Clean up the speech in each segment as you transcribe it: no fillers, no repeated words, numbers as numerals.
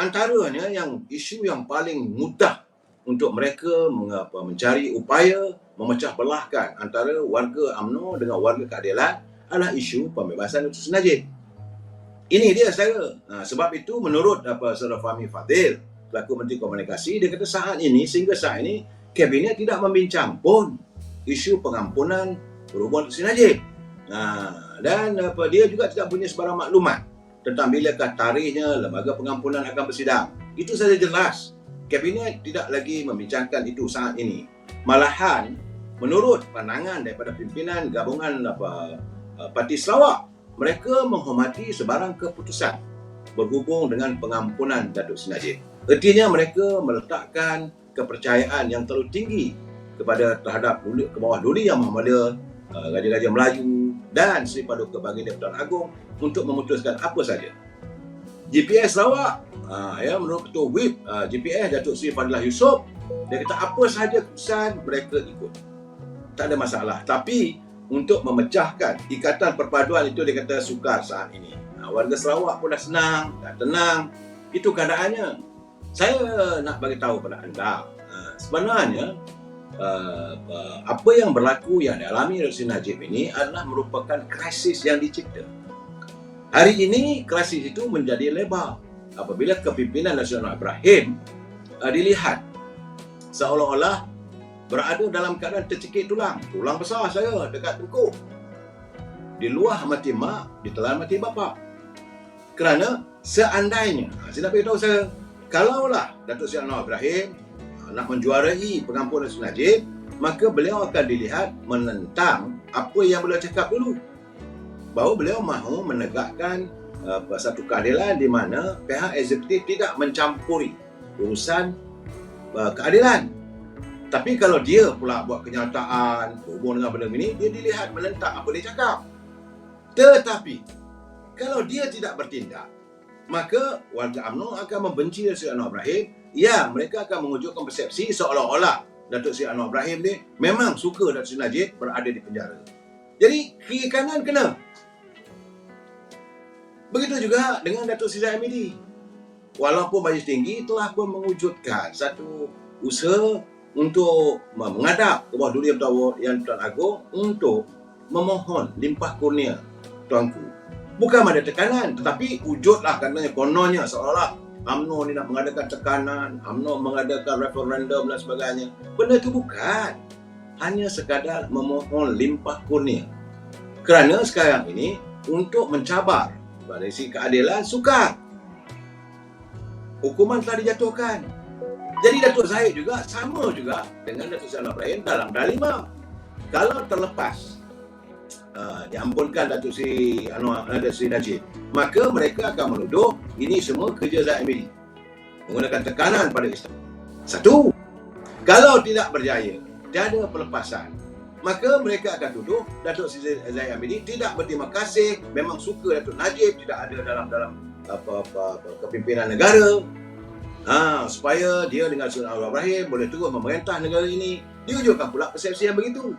antaranya yang isu yang paling mudah untuk mereka mencari upaya memecah belahkan antara warga UMNO dengan warga keadilan adalah isu pembebasan Datuk Seri Najib. Ini dia saya. Sebab itu menurut Saudara Fahmi Fadzil, selaku Menteri Komunikasi, dia kata sehingga saat ini Kabinet tidak membincang pun isu pengampunan berhubungan Datuk Seri Najib. Dan dia juga tidak punya sebarang maklumat tentang bilakah tarikhnya lembaga pengampunan akan bersidang. Itu saja jelas. Kabinet tidak lagi membincangkan itu saat ini. Malahan, menurut pandangan daripada pimpinan gabungan Parti Sarawak, mereka menghormati sebarang keputusan berhubung dengan pengampunan Datuk Seri Najib. Artinya mereka meletakkan kepercayaan yang terlalu tinggi terhadap ke bawah Duli Yang Maha Mulia, Raja-Raja Melayu dan Seri Paduka Baginda Pertuan Agong untuk memutuskan apa saja. GPS Sarawak, menurut Ketua Whip GPS Datuk Seri Fadilah Yusof, dia kata apa sahaja keputusan mereka ikut. Tak ada masalah. Tapi untuk memecahkan ikatan perpaduan itu dia kata sukar saat ini. Warga Sarawak pun dah senang, dah tenang. Itu keadaannya. Saya nak bagi tahu pada anda, sebenarnya apa yang berlaku yang dialami Datuk Seri Najib ini adalah merupakan krisis yang dicipta. Hari ini krisis itu menjadi lebar apabila kepimpinan Nasional Ibrahim dilihat seolah-olah berada dalam keadaan tercekik tulang besar saya dekat tengkuk, di luar mati mak, ditelan mati bapa. Kerana seandainya, saya nak beritahu saya, kalaulah Datuk Seri Anwar Ibrahim nak menjuarai pengampunan Datuk Seri Najib, maka beliau akan dilihat menentang apa yang beliau cakap dulu, bahawa beliau mahu menegakkan satu keadilan di mana pihak eksekutif tidak mencampuri urusan keadilan. Tapi kalau dia pula buat kenyataan berhubung dengan benda ini, dia dilihat menentang apa dia cakap. Tetapi kalau dia tidak bertindak, maka warga UMNO akan membenci Datuk Seri Anwar Ibrahim. Ya, mereka akan mewujudkan persepsi seolah-olah Datuk Seri Anwar Ibrahim ni memang suka Datuk Seri Najib berada di penjara. Jadi kiri kanan kena. Begitu juga dengan Datuk Seri Zahid Hamidi. Walaupun Majlis Tinggi telah pun mewujudkan satu usaha untuk menghadap ke bawah Duli Yang Pertuan Agong untuk memohon limpah kurnia tuanku. Bukan ada tekanan, tetapi wujudlah katanya kononnya seolah-olah UMNO ni nak mengadakan tekanan, UMNO mengadakan referendum dan sebagainya. Benda itu bukan. Hanya sekadar memohon limpah kurnia. Kerana sekarang ini untuk mencabar dari sisi keadilan sukar. Hukuman telah dijatuhkan. Jadi Datuk Zahid juga sama juga dengan Datuk Seri Anwar Ibrahim dalam dalimah. Kalau terlepas diampunkan Datuk Seri Najib, maka mereka akan menuduh ini semua kerja Zahid Hamidi menggunakan tekanan pada Islam. Satu, kalau tidak berjaya, tiada pelepasan, maka mereka akan tuduh Datuk Seri Zahid Hamidi tidak berterima kasih, memang suka Datuk Najib tidak ada dalam kepimpinan negara, supaya dia dengan Seri Anwar Ibrahim boleh terus memerintah negara ini. Diwujudkan pula persepsi yang begitu.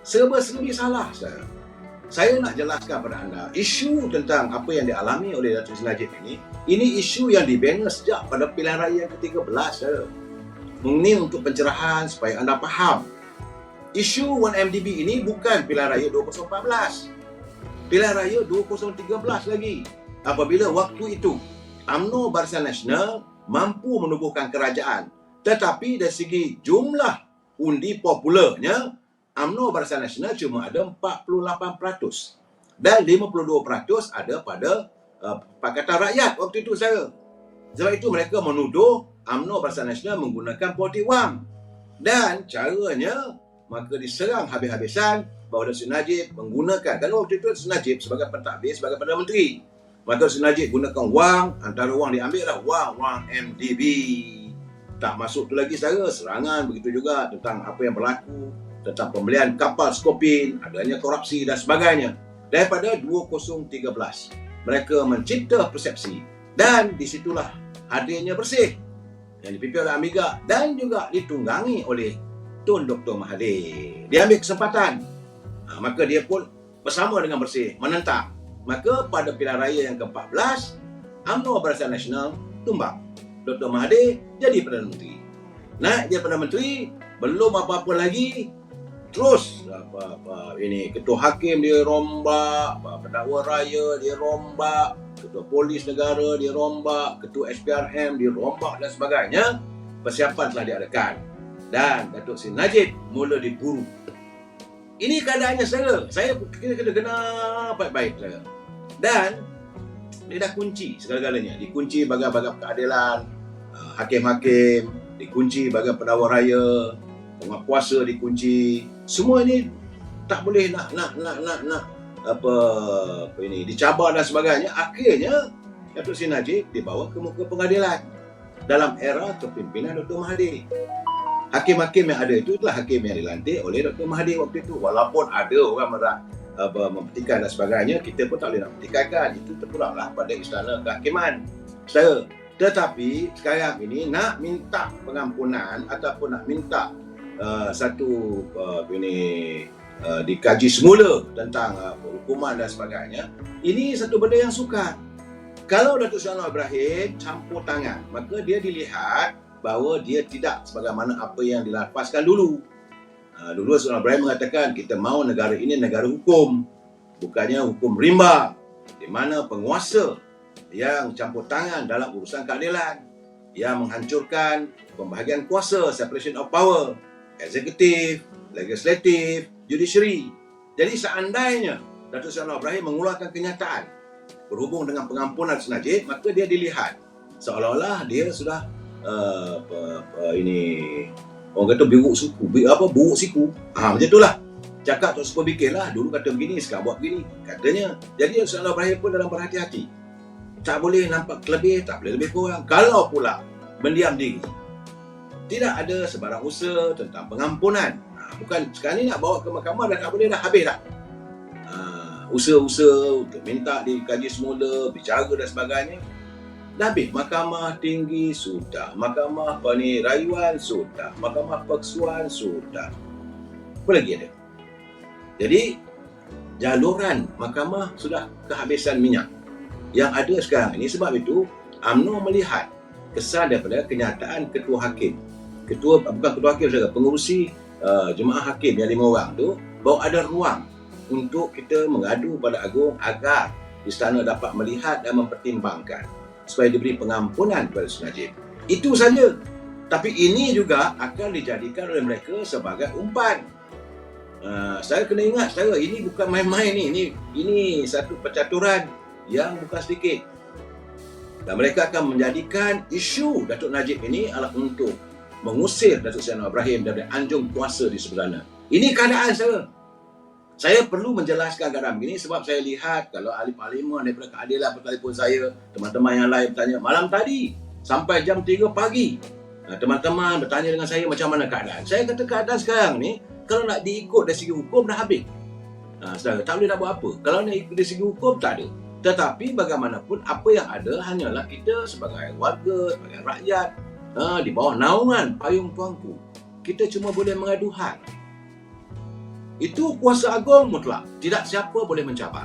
Serba-serbi salah saya. Saya nak jelaskan pada anda, isu tentang apa yang dialami oleh Datuk Seri Najib ini isu yang dibina sejak pada pilihan raya yang ke-13. Ini untuk pencerahan supaya anda faham. Isu 1MDB ini bukan pilihan raya 2014. Pilihan raya 2013 lagi. Apabila waktu itu UMNO Barisan Nasional mampu menubuhkan kerajaan. Tetapi dari segi jumlah undi popularnya, UMNO Barisan Nasional cuma ada 48% dan 52% ada pada Pakatan Rakyat waktu itu saya. Sebab itu mereka menuduh UMNO Barisan Nasional menggunakan politik wang. Dan caranya maka diserang habis-habisan bahawa Datuk Seri Najib menggunakan, kerana waktu itu Datuk Seri Najib sebagai pentadbir, sebagai Perdana Menteri, maka Datuk Seri Najib gunakan wang, antara wang diambil lah wang MDB. Tak masuk tu lagi saya serangan begitu juga tentang apa yang berlaku, tentang pembelian kapal Skopin, adanya korupsi dan sebagainya. Daripada 2013 mereka mencipta persepsi, dan disitulah hadirnya Bersih yang dipimpin oleh Amiga dan juga ditunggangi oleh Tun Dr. Mahathir. Dia ambil kesempatan, maka dia pun bersama dengan Bersih menentang. Maka pada pilihan raya yang ke-14, UMNO Barisan Nasional tumbang. Dr. Mahathir jadi Perdana Menteri. Naik dia Perdana Menteri, belum apa-apa lagi, terus ini ketua hakim dia rombak, pendakwa raya dia rombak, ketua polis negara dia rombak, ketua SPRM dia rombak dan sebagainya. Persiapan telah diadakan dan Datuk Seri Najib mula diburu. Ini keadaannya saya kena baik-baik saya. Dan dia dah kunci segala-galanya. Dikunci bagai-bagai keadilan, hakim-hakim, dikunci bagai pendakwa raya, penguasa dikunci. Semua ini tak boleh nak apa ini dicabar dan sebagainya. Akhirnya Datuk Seri Najib dibawa ke muka pengadilan dalam era kepimpinan Dr. Mahathir. Hakim-hakim yang ada itu adalah hakim yang dilantik oleh Dr. Mahathir waktu itu. Walaupun ada orang mempertikaikan dan sebagainya, kita pun tak boleh nak pertikaikan. Itu terpulanglah pada istana kehakiman. Tetapi sekarang ini nak minta pengampunan ataupun nak minta dikaji semula tentang hukuman dan sebagainya, ini satu benda yang sukar. Kalau Datuk Seri Anwar Ibrahim campur tangan, maka dia dilihat bahawa dia tidak sebagaimana apa yang dilafazkan dulu. Dulu Anwar Ibrahim mengatakan kita mahu negara ini negara hukum, bukannya hukum rimba, di mana penguasa yang campur tangan dalam urusan keadilan, yang menghancurkan pembahagian kuasa, separation of power, eksekutif, legislatif, judiciary. Jadi seandainya Datuk Seri Anwar Ibrahim mengeluarkan kenyataan berhubung dengan pengampunan Najib, maka dia dilihat seolah-olah dia sudah orang kata buruk siku. Macam itulah. Cakap tak suka bikinlah, dulu kata begini, sekarang buat begini, katanya. Jadi Datuk Anwar Ibrahim pun dalam berhati-hati. Tak boleh nampak lebih, tak boleh lebih kurang. Kalau pula mendiam diri, tidak ada sebarang usaha tentang pengampunan. Bukan sekarang ni nak bawa ke mahkamah dah tak boleh dah, habis dah. Usaha-usaha untuk minta dikaji semula, bicara dan sebagainya, dah habis. Mahkamah tinggi sudah, mahkamah rayuan sudah, mahkamah perksuan sudah. Apa lagi ada? Jadi jaluran mahkamah sudah kehabisan minyak. Yang ada sekarang ini, sebab itu UMNO melihat kesan daripada kenyataan ketua hakim, pengurusi jemaah hakim yang 5 orang tu, bahawa ada ruang untuk kita mengadu pada Agung agar istana dapat melihat dan mempertimbangkan supaya diberi pengampunan kepada Sri Najib. Itu saja. Tapi ini juga akan dijadikan oleh mereka sebagai umpan. Saya kena ingat, ini bukan main-main ni. Ini satu percaturan yang bukan sedikit. Dan mereka akan menjadikan isu Datuk Najib ini adalah untuk mengusir Datuk Seri Anwar Ibrahim dari anjung kuasa di sebelah sana. Ini keadaan saya. Saya perlu menjelaskan keadaan begini sebab saya lihat kalau ahli parlimen daripada keadilan bertelefon saya, teman-teman yang lain bertanya malam tadi sampai jam 3 pagi. Teman-teman bertanya dengan saya macam mana keadaan. Saya kata keadaan sekarang ni kalau nak diikut dari segi hukum dah habis. Saudara, tak boleh nak buat apa. Kalau nak ikut dari segi hukum tak ada. Tetapi bagaimanapun apa yang ada hanyalah kita sebagai warga, sebagai rakyat, di bawah naungan payung tuanku. Kita cuma boleh mengadu hal. Itu kuasa agung mutlak. Tidak siapa boleh mencabar.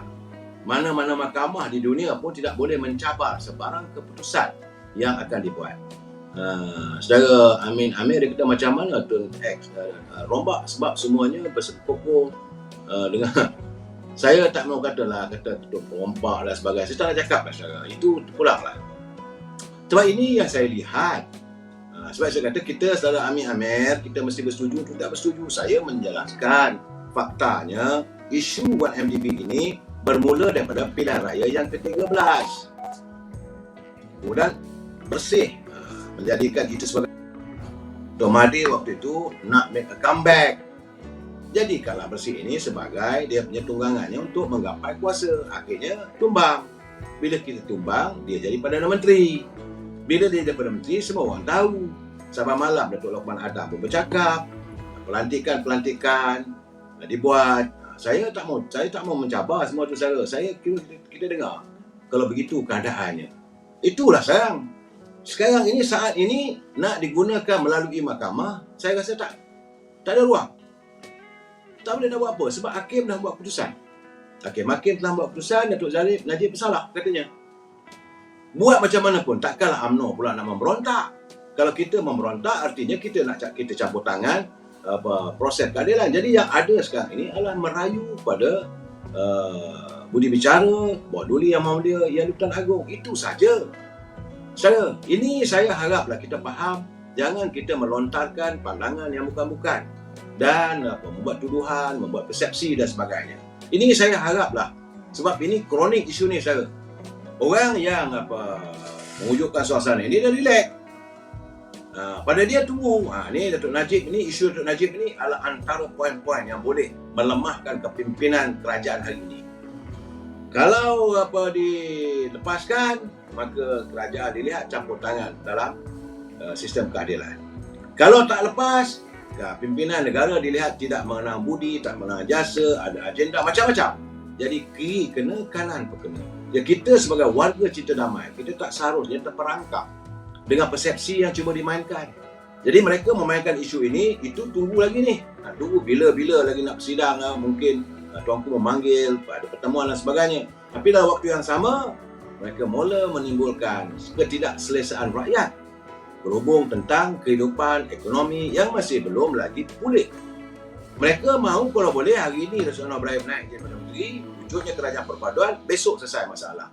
Mana-mana mahkamah di dunia pun tidak boleh mencabar sebarang keputusan yang akan dibuat. Saudara Amin Amir dia kata macam mana Tun X rombak sebab semuanya bersekongkol dengan saya tak mau kata rompak dan sebagainya. Saya tak nak cakap lah saudara. Itu pulanglah. Sebab ini yang saya lihat. Sebab saya kata kita saudara Amin Amir kita mesti bersetuju atau tak bersetuju. Saya menjelaskan faktanya isu 1MDB ini bermula daripada pilihan raya yang ke-13. Kemudian bersih menjadikan itu sebagai Dr. Mahathir waktu itu nak make a comeback. Jadikanlah bersih ini sebagai dia punya tunggangannya untuk menggapai kuasa. Akhirnya tumbang. Bila kita tumbang, dia jadi Perdana Menteri. Bila dia jadi Perdana Menteri, semua orang tahu. Sampai malam Datuk Lokman Adam pun bercakap, pelantikan dibuat. Saya tak mau mencabar semua tu saudara. Kita dengar. Kalau begitu keadaannya. Itulah sayang. Sekarang ini saat ini nak digunakan melalui mahkamah, saya rasa tak ada ruang. Tak boleh nak buat apa sebab hakim dah buat keputusan. Hakim telah buat keputusan Datuk Najib bersalah katanya. Buat macam mana pun, takkanlah UMNO pula nak memberontak. Kalau kita memberontak, artinya kita nak kita campur tangan proses keadilan. Jadi yang ada sekarang ini adalah merayu pada budi bicara, Bawah Yang Mulia Yang Di-Pertuan Agong. Itu saja. Ini saya haraplah kita faham, jangan kita melontarkan pandangan yang bukan-bukan dan membuat tuduhan, membuat persepsi dan sebagainya. Ini saya haraplah, sebab ini kronik isu ni saya. Orang yang mewujudkan suasana ini dah relax. Pada dia tunggu. Ni Datuk Najib ni, isu Datuk Najib ni adalah antara poin-poin yang boleh melemahkan kepimpinan kerajaan hari ini. Kalau dilepaskan, maka kerajaan dilihat campur tangan dalam sistem keadilan. Kalau tak lepas, pimpinan negara dilihat tidak mengenang budi, tak mengenang jasa, ada agenda macam-macam. Jadi kiri kena, kanan pun kena. Ya, kita sebagai warga cinta damai, kita tak seharusnya terperangkap dengan persepsi yang cuba dimainkan. Jadi mereka memainkan isu ini, itu tunggu lagi ni. Tunggu bila-bila lagi nak bersidang, mungkin tuanku memanggil, ada pertemuan dan sebagainya. Tapi dalam waktu yang sama, mereka mula menimbulkan ketidakselesaan rakyat berhubung tentang kehidupan ekonomi yang masih belum lagi pulih. Mereka mahu kalau boleh hari ini Datuk Anwar Ibrahim naik jadi Perdana Menteri, wujudnya kerajaan perpaduan, besok selesai masalah.